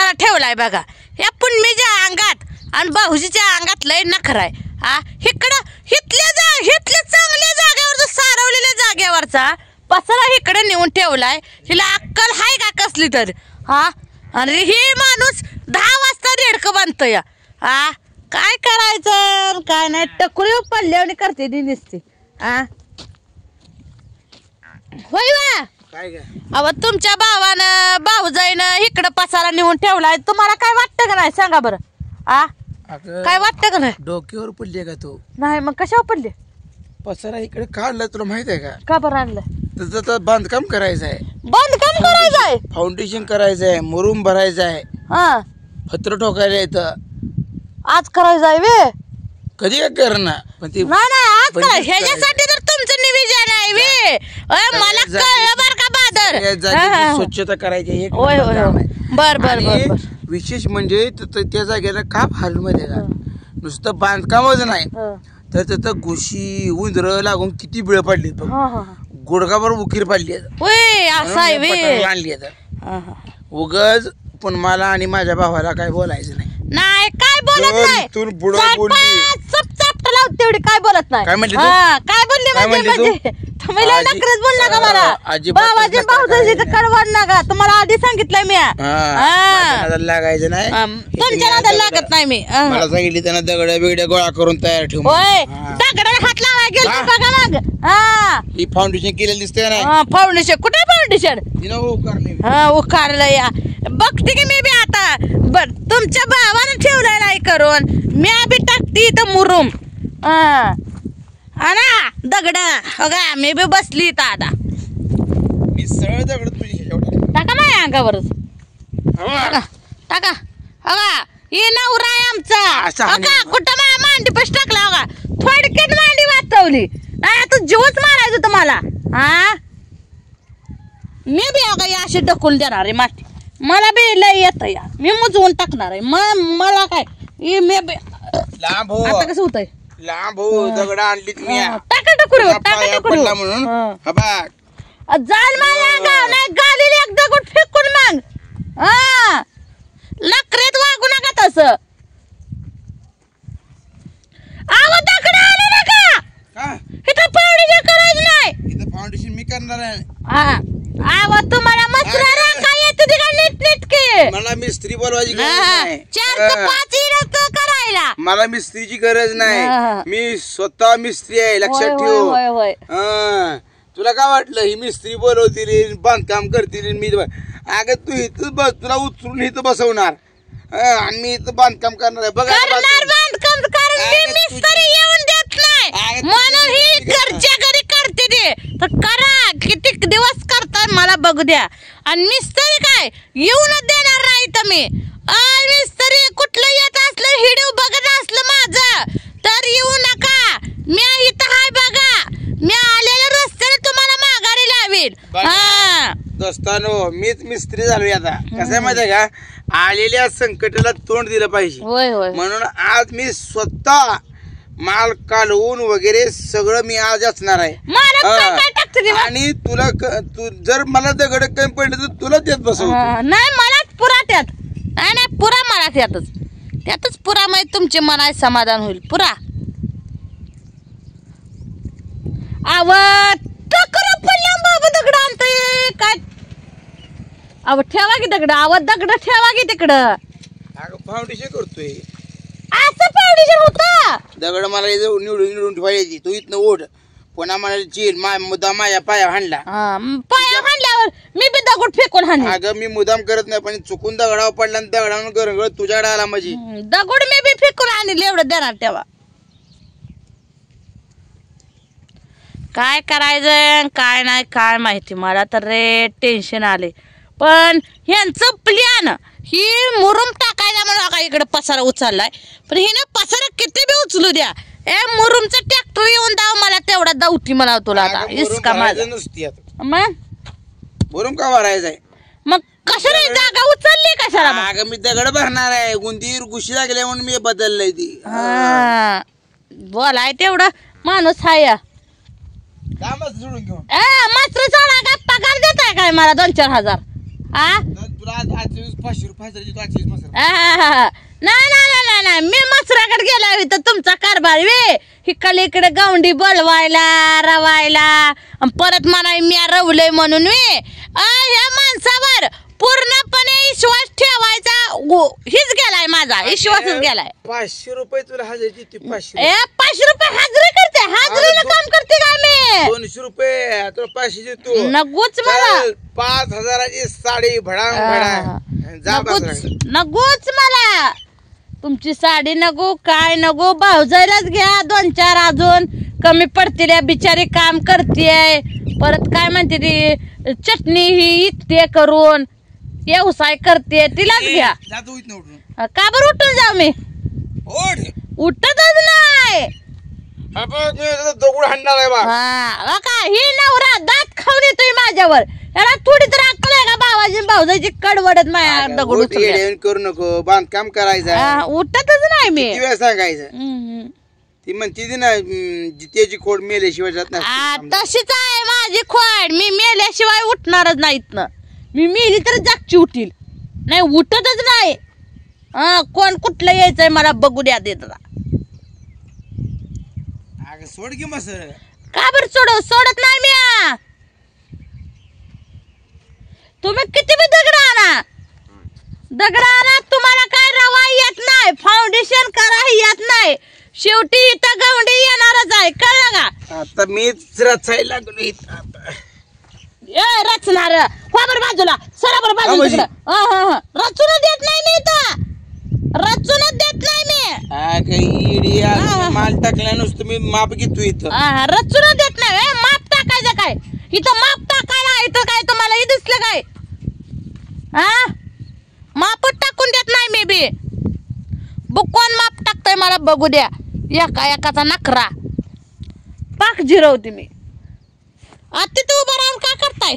पसारा ठेवलाय बघा या पुण्मीच्या अंगात आणि भाऊजीच्या अंगात लय नखरा आहे हा हितल्या चांगल्या जागेवर सारवलेल्या जागेवरचा पसारा इकडे नेऊन ठेवलाय हिला अक्कल हाय का कसली तर हा आणि हे माणूस 10 वाजता रेडकं बांधतोय हा काय करायचं काय नाही टकुरी पडल्याने करते ती दिसते हा होय वा काय अव तुमच्या भावानं भाऊजाईनं इकडं पसारा नेऊन ठेवलाय तुम्हाला काय वाटतं का नाही सांगा बरं आ काय वाटतं का नाही डोक्यावर पडली का तू नाही मग कशावर पडले पसारा इकडे काढला तुला माहित आहे का बरं आणलं त्याचं बांधकाम करायचं आहे बांधकाम करायचं आहे फाउंडेशन करायचं आहे मुरुम भरायचं आहे हा पत्र ठोकायला येतं आज करायचं आहे वे कधी काय करणार पण ती नाही आज करा ह्याच्यासाठी तर तुमचं नियोजन आहे वे मला कळलं बरं का बादर स्वच्छता करायची एक होय होय काम आहे. बर बर आणि बर विशेष म्हणजे त्या जागेला का फाल मध्ये का नुसतं बांधकामच नाही तर तिथं घुशी उंदरं लागून किती बिळ पडली बघ गुडघाभर उकीर पडली होय असं आहे वे आणली उगच पण मला आणि माझ्या भावाला काय बोलायचं नाही नाही काय बोलत नाही तू बुडा बोलली चपचाप लावत तेवढी काय बोलत नाही काय म्हणली तू? काय बोलली म्हणजे तुम्ही लय नखरेच बोल नका मला बाबाजी भाऊजाजी कळवण नका तुम्हाला आधी सांगितलंय मी लागायचं नाही तुमच्या नादाला लागत नाही मी मला सांगितली त्यांना दगड्या बिगड्या गोळा करून तयार ठेवून होय दगडाला हात लावाय गेलो बघा मग ही फाउंडेशन केलेलं दिसतंय ना फाउंडेशन कुठे फाउंडेशन तिनं उकारली उकारलं या बघते की मी बी आता बर तुमच्या भावानं ठेवलाय नाही करून मी बी टाकते इथं मुरुम ना दगड बघा मी बी बसली इथं आता मी सरळ दगड तुझी टाका माझ्या अंगावरच टाका बघा ये नवरा आहे आमचा बघा कुठं माझ्या मांडी पश टाकला बघा थोडक्यात मांडी वाचवली नाही आता जीवच मारायचं तुम्हाला हा मी बी बघा या अशी ढकलून देणार आहे माती मला बी लय येत या मी मुजवून टाकणार आहे मला काय मी लांब हो आता कसं होतंय लांब हो दगड आणली तुम्ही टाका टकुरी टाका म्हणून जाल माझ्या अंगावर नाही गालील एक दगड फेकून मग नखरेत वागू नका तसं आव दगड आले नका इथं फाउंडेशन करायचं नाही इथं फाउंडेशन मी करणार आहे आव तुम्हाला मसरा रंगा येते का नीट के मला मिस्त्री बोलवायची गरज नाही 4 ते 5 इरक करायला मला मिस्त्रीची गरज नाही मी स्वतः मिस्त्री आहे लक्षात ठेव तुला काय वाटलं ही मिस्त्री बोलवतील बांधकाम करतील मी अगं तू इथं बस तुला उचलून इथं बसवणार आणि मी इथं बांधकाम करणार आहे बघा बांधकाम मिस्त्री येऊन देत नाही म्हणून ही घरच्या घरी करते ते तर करा किती दिवस करतात मला बघू द्या आणि मिस्त्री काय येऊनच देणार नाही तर मी मिस्त्री कुठलं येत असलं हिडीव बघत असलं माझं तर येऊ नका मी इथं हाय बघा मी आलेल्या रस्त्याने तुम्हाला माघारी लावेल दोस्तानो मीच मिस्त्री झालोय आता कसं आहे माहिती आहे का आलेल्या संकटाला तोंड दिलं पाहिजे म्हणून आज मी स्वतः माल कालवून वगैरे सगळं मी आज असणार आहे आणि तुला जर मला दगड कमी पडलं तर तुला देत बसव नाही मला पुरा त्यात नाही पुरा मला त्यातच पुरा माहिती तुमचे मनात समाधान होईल पुरा बाबा दगड आणतोय काय ठेवा की दगड दगड ठेवा की तिकडं फाउंडेशन करतोय असं फाउंडेशन होत दगड मला निवडून ठेवायची तू इथनं ओढ पुन्हा मला चिल मुद्दाम माझ्या पाया हाणला पाया हाणल्यावर मी बी दगड फेकून हाणले अगं मी मुद्दाम करत नाही पण चुकून दगडावर पडला आणि दगडावर गरगळ तुझ्याकडे आला माझी दगड मी बी फेकून आणले एवढं देणार तेव्हा काय करायचं काय नाही काय माहिती मला तर रे टेन्शन आले पण ह्यांचं प्लॅन ही मुरुम टाकायला म्हणून इकडे पसारा उचललाय पण हिने पसारा किती बी उचलू द्या मुरुमचं ट्रॅक्टर येऊन दाव मला तेवढा दावती मला तुला आता इसका माझा मग मुरुम का भरायचंय मग कशाला जागा उचलली कशाला अगं मी दगड भरणार आहे गुंदीर गुशी लागल्या म्हणून मी बदललंय ती बोलाय तेवढं माणूस हाय जोडून घेऊन मात्र चला काय पगार देताय काय मला 2-4 हजार तुला आज 500 रुपये हजेरी देतो, 8 मसरा. नाही मी मसराकडे गेला तर तुमचा कारभार वे इकडे इकडे गावंडी बोलवायला रवायला परत मला मी रवलंय म्हणून वे ह्या माणसावर पूर्णपणे विश्वास ठेवायचा हीच गेलाय माझा, विश्वासच गेलाय. 500 रुपये तुला हजेरी देते. 500 रुपये हाजरी करते, हाजरीला काम करते का मी. 200 रुपये तुला 500 देतो. नगोच मला 5000ची साडी भडांग नगोच मला तुमची साडी नको काय नको, भाऊजाईलाच घ्या 2-4 अजून कमी पडतील. बिचारी काम करते परत काय म्हणते ती चटणी ही इकते करून व्यवसाय करते तिलाच घ्या. का बरं उठून जाऊ मी, उठतच नाही. दगड हाणणार आहे बा. का ही नवरा दात खाऊन येतोय माझ्यावर, याला थोडी तर अक्कल आहे का भावाची भाऊजाईची कडवडत माझ्या दगड करू नको, बांधकाम करायचं. उठतच नाही मी. किती वेळ सांगायचं. ती म्हणते ना जित्याची खोड मेल्याशिवाय जात नाही. तशीच आहे माझी खोड, मी मेल्याशिवाय उठणारच नाहीत ना. मी मेली तर जागची उठील, नाही उठतच नाही. कोण कुठलं यायचंय मला बघू द्या देत. सोड की मग सर. का बरं सोडत नाही मी. तुम्ही किती बी दगड आणा तुम्हाला काय रवा येत नाही, फाउंडेशन करा येत नाही, शेवटी इथं गवंडी येणारच आहे, कळलं का. आता मीच रचायला लागलो इथं. रचणार हो बरं बाजूला सरा बरं बाजूला. रचून देत नाही मी इथं, रचूनच देत नाही मी. माल टाकला नुसतं मी माप घेतो इथं. रचून देत नाही. माप टाकायचं काय इथं, माप टाकायला इथं काय तुम्हाला दिसलं काय. माप टाकून देत नाही मी बी. कोण माप टाकतोय मला बघू द्या. एकाचा नखरा पाक जिरवते मी. आता तू उभं राहून का करताय.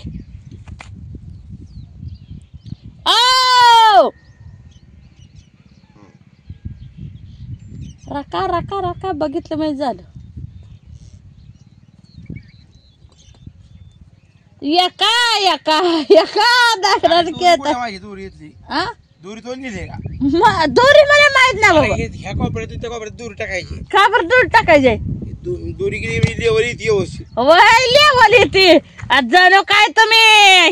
रका रका रका बघितलं माहिती झालं. दोरी तो नेली का. दोरी मला माहित नाही बाबा. ह्या कोपऱ्यात त्या कोपऱ्यात दोरी टाकायची. का बरं दूर टाकायचे. दोरी गेली लेवल येते व्यवस्थित. वय लेवल येते. जणू काय तुम्ही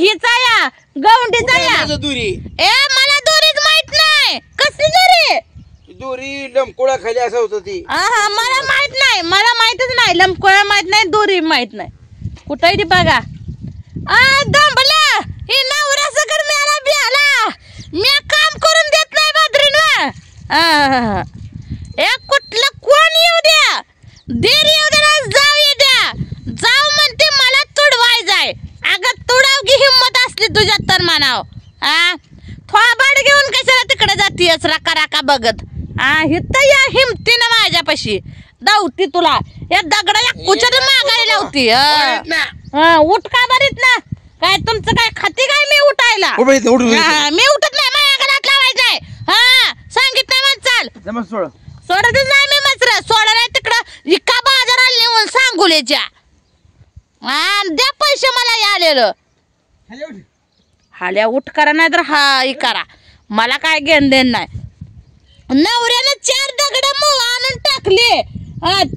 हिच या गवंडीचा या दोरी. मला दोरीच माहित नाही. कसली दोरी. दोरी लमकोळा खाली असं होतं ती. मला माहित नाही, मला माहितच नाही. लमकोळा माहित नाही, दोरी माहित नाही. कुठे ती बघा. दंबला ही नवरा सगळं मला बियाला मी काम करून देत नाही बादरीन. कुठलं कोण येऊ द्या, देर येऊ द्या, जाऊ द्या. जाऊ म्हणते मला तुडवाय जाय. अगं तुडाव की हिम्मत असली तुझ्यात तर म्हणाव. थोबाड घेऊन कशाला तिकडे जातीयस रका रका बघत. हिथं या हिमतीनं माझ्यापाशी दावती तुला या दगडाला कुचर मागायला लावती. उठ का बरीत ना. काय तुमचं काय खाती काय मी उठायला. मी उठत नाही, माझ्या गळ्यात लावायचंय. सांगितलं मग चाल. सोडतच नाही मी मसर. सोडा नाही तिकडं इका बाजाराला नेऊन सांगुलेच्या. द्या पैसे मला आलेलं. हाल्या उठ करा नाही तर हा करा, मला काय घेण देण नाही. नवऱ्यानं 4 दगड मग आणून टाकले.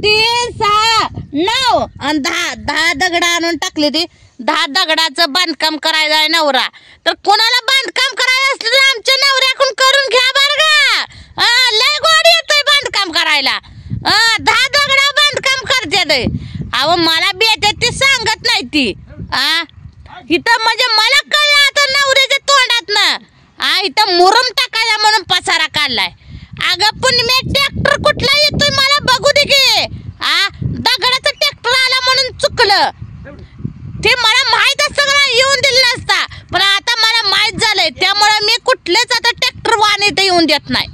3, 6, 9 आणि 10 दगड आणून टाकले. ती 10 दगडाचं बांधकाम करायला आहे नवरा. तर कोणाला बांधकाम करायला असलं तर आमच्या नवऱ्याकडून करून घ्या बरं का. लय गोड येतोय बांधकाम करायला. 10 दगडा बांधकाम करते. अहो मला बेतात ते सांगत नाही ती. इथं म्हणजे मला कळलं आता नवऱ्याच्या तोंडात ना. इथं मुरुम टाकायला म्हणून पसारा काढलाय. अगं पण मी ट्रॅक्टर कुठला येतोय मला बघू दे की. दगडाचा ट्रॅक्टर आला म्हणून चुकलं. ते मला माहित सगळं येऊन दिलं नसता, पण आता मला माहित झालंय त्यामुळे मी कुठलेच आता ट्रॅक्टर वाहन इथे येऊन देत नाही.